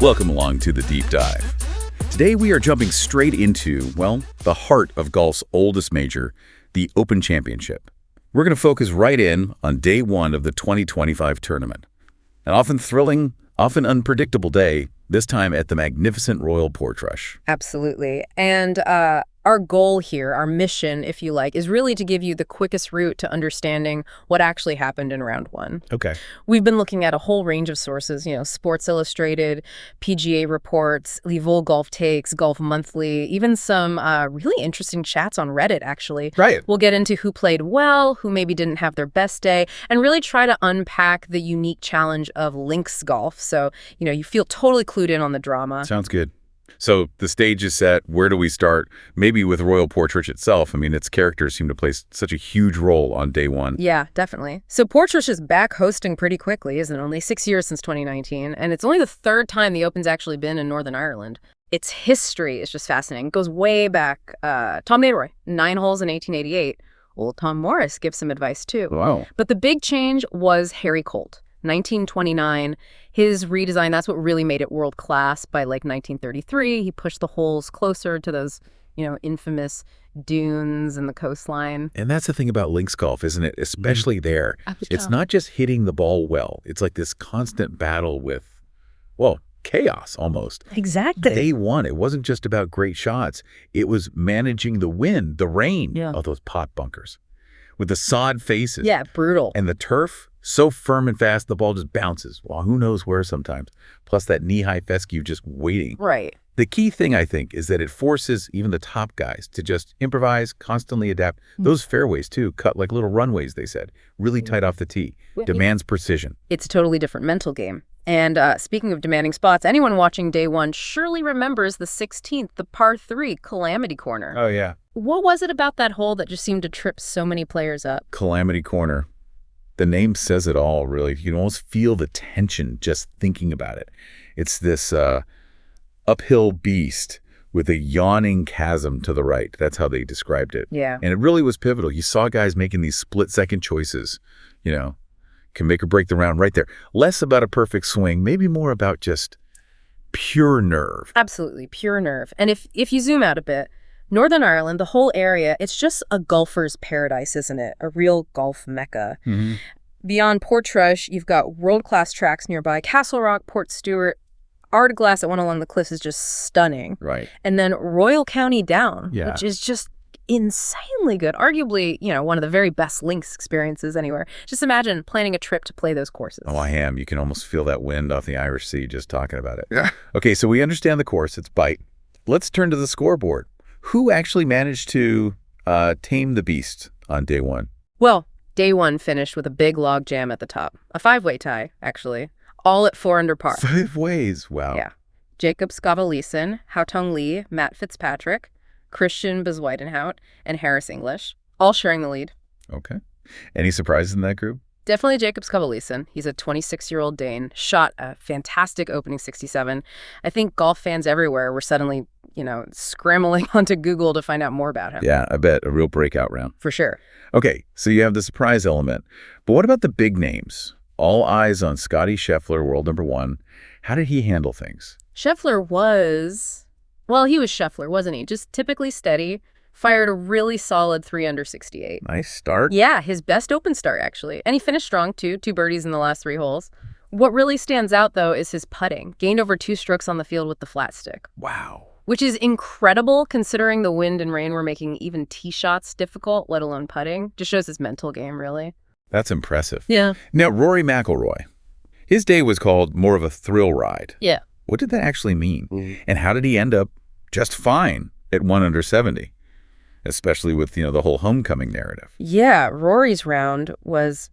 Welcome along to the Deep Dive. Today we are jumping straight into, well, the heart of golf's oldest major, the Open Championship. We're going to focus right in on day one of the 2025 tournament. An often thrilling, often unpredictable day, this time at the magnificent Royal Portrush. Absolutely. And our goal here, our mission, if you like, is really to give you the quickest route to understanding what actually happened in round one. Okay. We've been looking at a whole range of sources, Sports Illustrated, PGA reports, Livol Golf Takes, Golf Monthly, even some really interesting chats on Reddit, actually. Right. We'll get into who played well, who maybe didn't have their best day, and really try to unpack the unique challenge of links golf. So, you feel totally clued in on the drama. Sounds good. So the stage is set. Where do we start? Maybe with Royal Portrush itself. I mean, its characters seem to play such a huge role on day one. Yeah, definitely. So Portrush is back hosting pretty quickly, isn't it? Only 6 years since 2019. And it's only the third time the Open's actually been in Northern Ireland. Its history is just fascinating. It goes way back. Tom Naderoy, 9 holes in 1888. Old Tom Morris gives some advice, too. Wow. But the big change was Harry Colt. 1929, his redesign, that's what really made it world class. By like 1933, he pushed the holes closer to those, infamous dunes and the coastline. And that's the thing about links golf, isn't it? Especially there. It's tough. not just hitting the ball well. It's like this constant battle with, well, chaos almost. Exactly. Day one, it wasn't just about great shots. It was managing the wind, the rain of those pot bunkers with the sod faces. Yeah, brutal. And the turf, so firm and fast, the ball just bounces. Well, who knows where sometimes. Plus that knee-high fescue just waiting. Right. The key thing, I think, is that it forces even the top guys to just improvise, constantly adapt. Those fairways, too, cut like little runways, they said. Really tight off the tee. Demands precision. It's a totally different mental game. And speaking of demanding spots, anyone watching day one surely remembers the 16th, the par 3 Calamity Corner. Oh, yeah. What was it about that hole that just seemed to trip so many players up? Calamity Corner. The name says it all, really. You can almost feel the tension just thinking about it. It's this uphill beast with a yawning chasm to the right. That's how they described it. Yeah. And it really was pivotal. You saw guys making these split-second choices, can make or break the round right there. Less about a perfect swing, maybe more about just pure nerve. Absolutely, pure nerve. And if you zoom out a bit, Northern Ireland, the whole area, it's just a golfer's paradise, isn't it? A real golf mecca. Mm-hmm. Beyond Portrush, you've got world-class tracks nearby. Castle Rock, Port Stewart, Ardglass that went along the cliffs is just stunning. Right. And then Royal County Down, Yeah. which is just insanely good. Arguably, one of the very best links experiences anywhere. Just imagine planning a trip to play those courses. Oh, I am. You can almost feel that wind off the Irish Sea just talking about it. Yeah. Okay, so we understand the course. It's bite. Let's turn to the scoreboard. Who actually managed to tame the beast on day one? Well, day one finished with a big log jam at the top. A 5-way tie, actually. All at 4 under par. 5 ways. Wow. Yeah. Jacob Skavaleisen, Haotong Lee, Matt Fitzpatrick, Christian Bezwijdenhout, and Harris English, all sharing the lead. Okay. Any surprises in that group? Definitely Jacob Skavaleisen. He's a 26-year-old Dane, shot a fantastic opening 67. I think golf fans everywhere were suddenly, scrambling onto Google to find out more about him. Yeah, I bet. A real breakout round. For sure. Okay, so you have the surprise element. But what about the big names? All eyes on Scotty Scheffler, world number 1. How did he handle things? Scheffler was Scheffler, wasn't he? Just typically steady. Fired a really solid 3 under 68. Nice start. Yeah, his best open start, actually. And he finished strong, too. 2 birdies in the last 3 holes. What really stands out, though, is his putting. Gained over 2 strokes on the field with the flat stick. Wow. Which is incredible, considering the wind and rain were making even tee shots difficult, let alone putting. Just shows his mental game, really. That's impressive. Yeah. Now, Rory McIlroy. His day was called more of a thrill ride. Yeah. What did that actually mean? And how did he end up just fine at 1 under 70? Especially with, the whole homecoming narrative. Yeah, Rory's round was,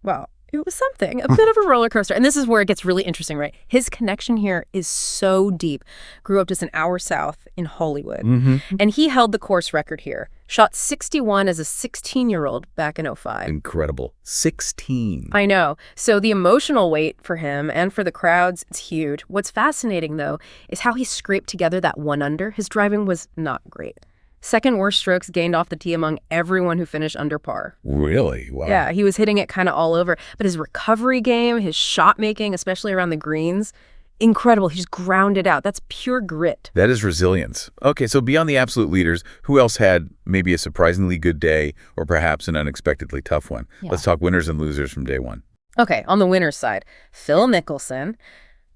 it was something. A bit of a roller coaster. And this is where it gets really interesting, right? His connection here is so deep. Grew up just an hour south in Hollywood. Mm-hmm. And he held the course record here. Shot 61 as a 16-year-old back in 05. Incredible. 16. I know. So the emotional weight for him and for the crowds, it's huge. What's fascinating, though, is how he scraped together that 1 under. His driving was not great. Second worst strokes gained off the tee among everyone who finished under par. Really? Wow. Yeah, he was hitting it kind of all over. But his recovery game, his shot making, especially around the greens, incredible. He's ground it out. That's pure grit. That is resilience. Okay, so beyond the absolute leaders, who else had maybe a surprisingly good day or perhaps an unexpectedly tough one? Yeah. Let's talk winners and losers from day one. Okay, on the winner's side, Phil Mickelson,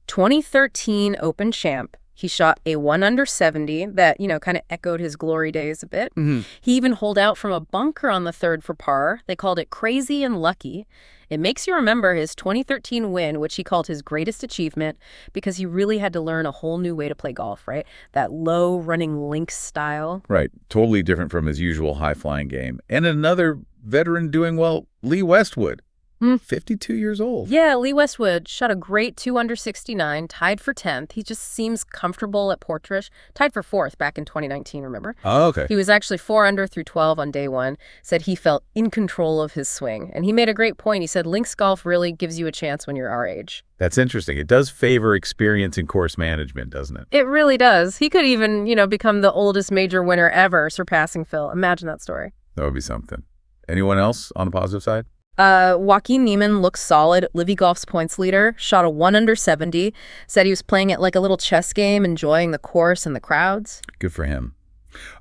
2013 Open champ. He shot a 1 under 70 that, kind of echoed his glory days a bit. He even holed out from a bunker on the third for par. They called it crazy and lucky. It makes you remember his 2013 win, which he called his greatest achievement, because he really had to learn a whole new way to play golf, right? That low running links style. Right, totally different from his usual high-flying game. And another veteran doing well, Lee Westwood. 52 years old. Yeah, Lee Westwood shot a great 2 under 69, tied for 10th. He just seems comfortable at Portrush. Tied for 4th back in 2019, remember? Oh, okay. He was actually 4 under through 12 on day one, said he felt in control of his swing. And he made a great point. He said links golf really gives you a chance when you're our age. That's interesting. It does favor experience in course management, doesn't it? It really does. He could even, become the oldest major winner ever, surpassing Phil. Imagine that story. That would be something. Anyone else on the positive side? Joaquin Niemann looks solid. Livy Golf's points leader, shot a 1 under 70, said he was playing it like a little chess game, enjoying the course and the crowds. Good for him.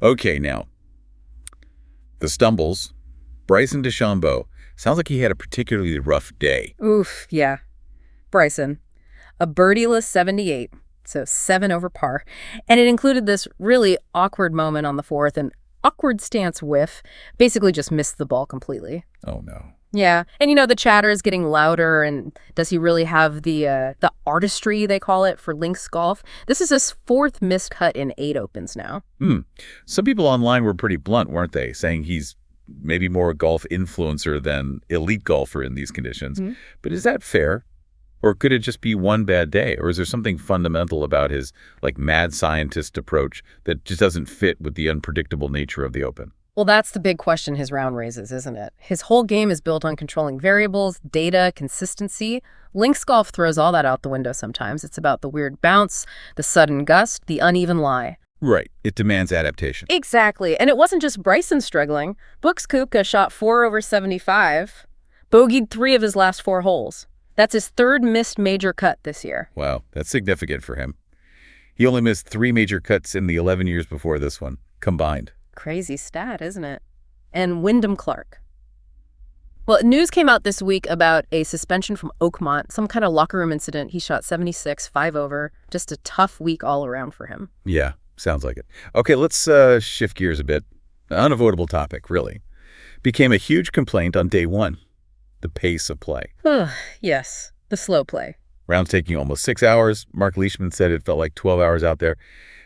Okay, now, the stumbles. Bryson DeChambeau. Sounds like he had a particularly rough day. Oof, yeah. Bryson, a birdieless 78, so 7 over par. And it included this really awkward moment on the fourth, an awkward stance whiff, basically just missed the ball completely. Oh, no. Yeah. And, the chatter is getting louder. And does he really have the artistry, they call it, for links golf? This is his 4th missed cut in 8 Opens now. Some people online were pretty blunt, weren't they? Saying he's maybe more a golf influencer than elite golfer in these conditions. But is that fair? Or could it just be one bad day? Or is there something fundamental about his, mad scientist approach that just doesn't fit with the unpredictable nature of the Open? Well, that's the big question his round raises, isn't it? His whole game is built on controlling variables, data, consistency. Links golf throws all that out the window sometimes. It's about the weird bounce, the sudden gust, the uneven lie. Right. It demands adaptation. Exactly. And it wasn't just Bryson struggling. Brooks Koepka shot 4 over 75, bogeyed 3 of his last 4 holes. That's his 3rd missed major cut this year. Wow, that's significant for him. He only missed 3 major cuts in the 11 years before this one, combined. Crazy stat, isn't it? And Wyndham Clark. Well, news came out this week about a suspension from Oakmont, some kind of locker room incident. He shot 76, 5 over. Just a tough week all around for him. Yeah, sounds like it. Okay, let's shift gears a bit. Unavoidable topic, really. Became a huge complaint on day one. The pace of play. Yes, the slow play. Rounds taking almost 6 hours. Mark Leishman said it felt like 12 hours out there.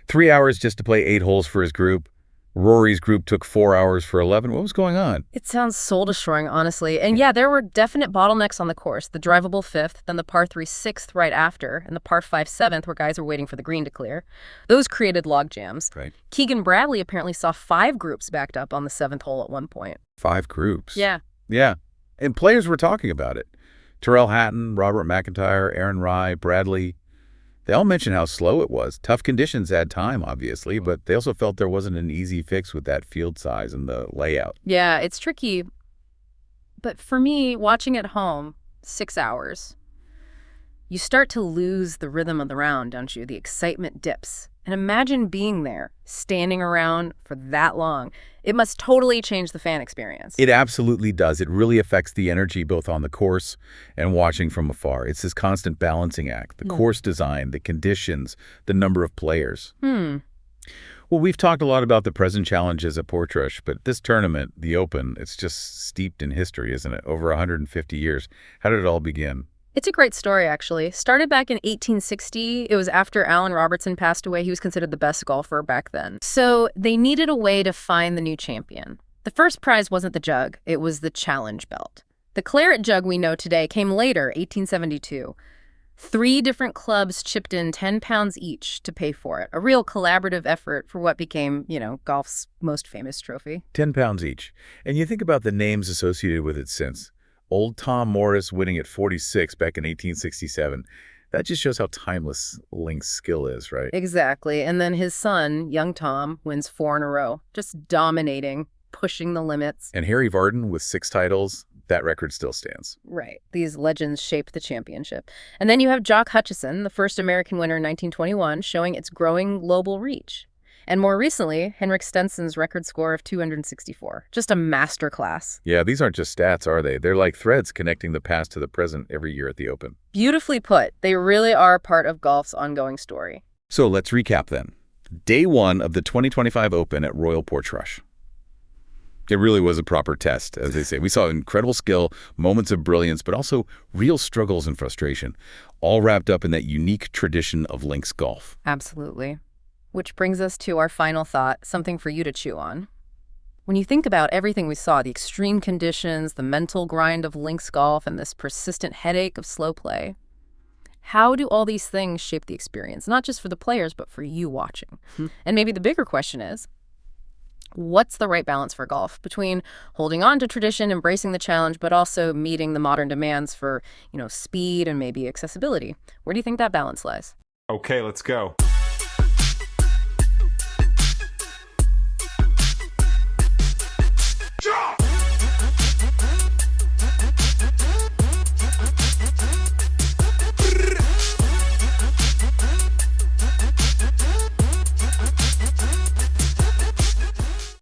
3 hours just to play 8 holes for his group. Rory's group took 4 hours for 11. What was going on? It sounds soul-destroying, honestly. And yeah, there were definite bottlenecks on the course. The drivable 5th, then the par 3 6th right after, and the par 5 7th where guys were waiting for the green to clear. Those created log jams. Right. Keegan Bradley apparently saw 5 groups backed up on the 7th hole at one point. 5 groups? Yeah. Yeah. And players were talking about it. Tyrrell Hatton, Robert McIntyre, Aaron Rai, Bradley. They all mentioned how slow it was. Tough conditions add time, obviously, but they also felt there wasn't an easy fix with that field size and the layout. Yeah, it's tricky. But for me, watching at home, 6 hours, you start to lose the rhythm of the round, don't you? The excitement dips. And imagine being there, standing around for that long. It must totally change the fan experience. It absolutely does. It really affects the energy both on the course and watching from afar. It's this constant balancing act, the course design, the conditions, the number of players. Well, we've talked a lot about the present challenges at Portrush, but this tournament, the Open, it's just steeped in history, isn't it? Over 150 years. How did it all begin? It's a great story, actually. Started back in 1860. It was after Allen Robertson passed away. He was considered the best golfer back then. So they needed a way to find the new champion. The first prize wasn't the jug. It was the challenge belt. The claret jug we know today came later, 1872. 3 different clubs chipped in 10 pounds each to pay for it. A real collaborative effort for what became, golf's most famous trophy. 10 pounds each. And you think about the names associated with it since. Old Tom Morris winning at 46 back in 1867. That just shows how timeless Link's skill is, right? Exactly. And then his son, young Tom, wins 4 in a row. Just dominating, pushing the limits. And Harry Vardon with 6 titles, that record still stands. Right. These legends shape the championship. And then you have Jock Hutchison, the first American winner in 1921, showing its growing global reach. And more recently, Henrik Stenson's record score of 264. Just a masterclass. Yeah, these aren't just stats, are they? They're like threads connecting the past to the present every year at the Open. Beautifully put. They really are part of golf's ongoing story. So let's recap then. Day one of the 2025 Open at Royal Portrush. It really was a proper test, as they say. We saw incredible skill, moments of brilliance, but also real struggles and frustration, all wrapped up in that unique tradition of links golf. Absolutely. Which brings us to our final thought, something for you to chew on. When you think about everything we saw, the extreme conditions, the mental grind of links golf, and this persistent headache of slow play, how do all these things shape the experience, not just for the players, but for you watching? And maybe the bigger question is, what's the right balance for golf between holding on to tradition, embracing the challenge, but also meeting the modern demands for, speed and maybe accessibility? Where do you think that balance lies? Okay, let's go.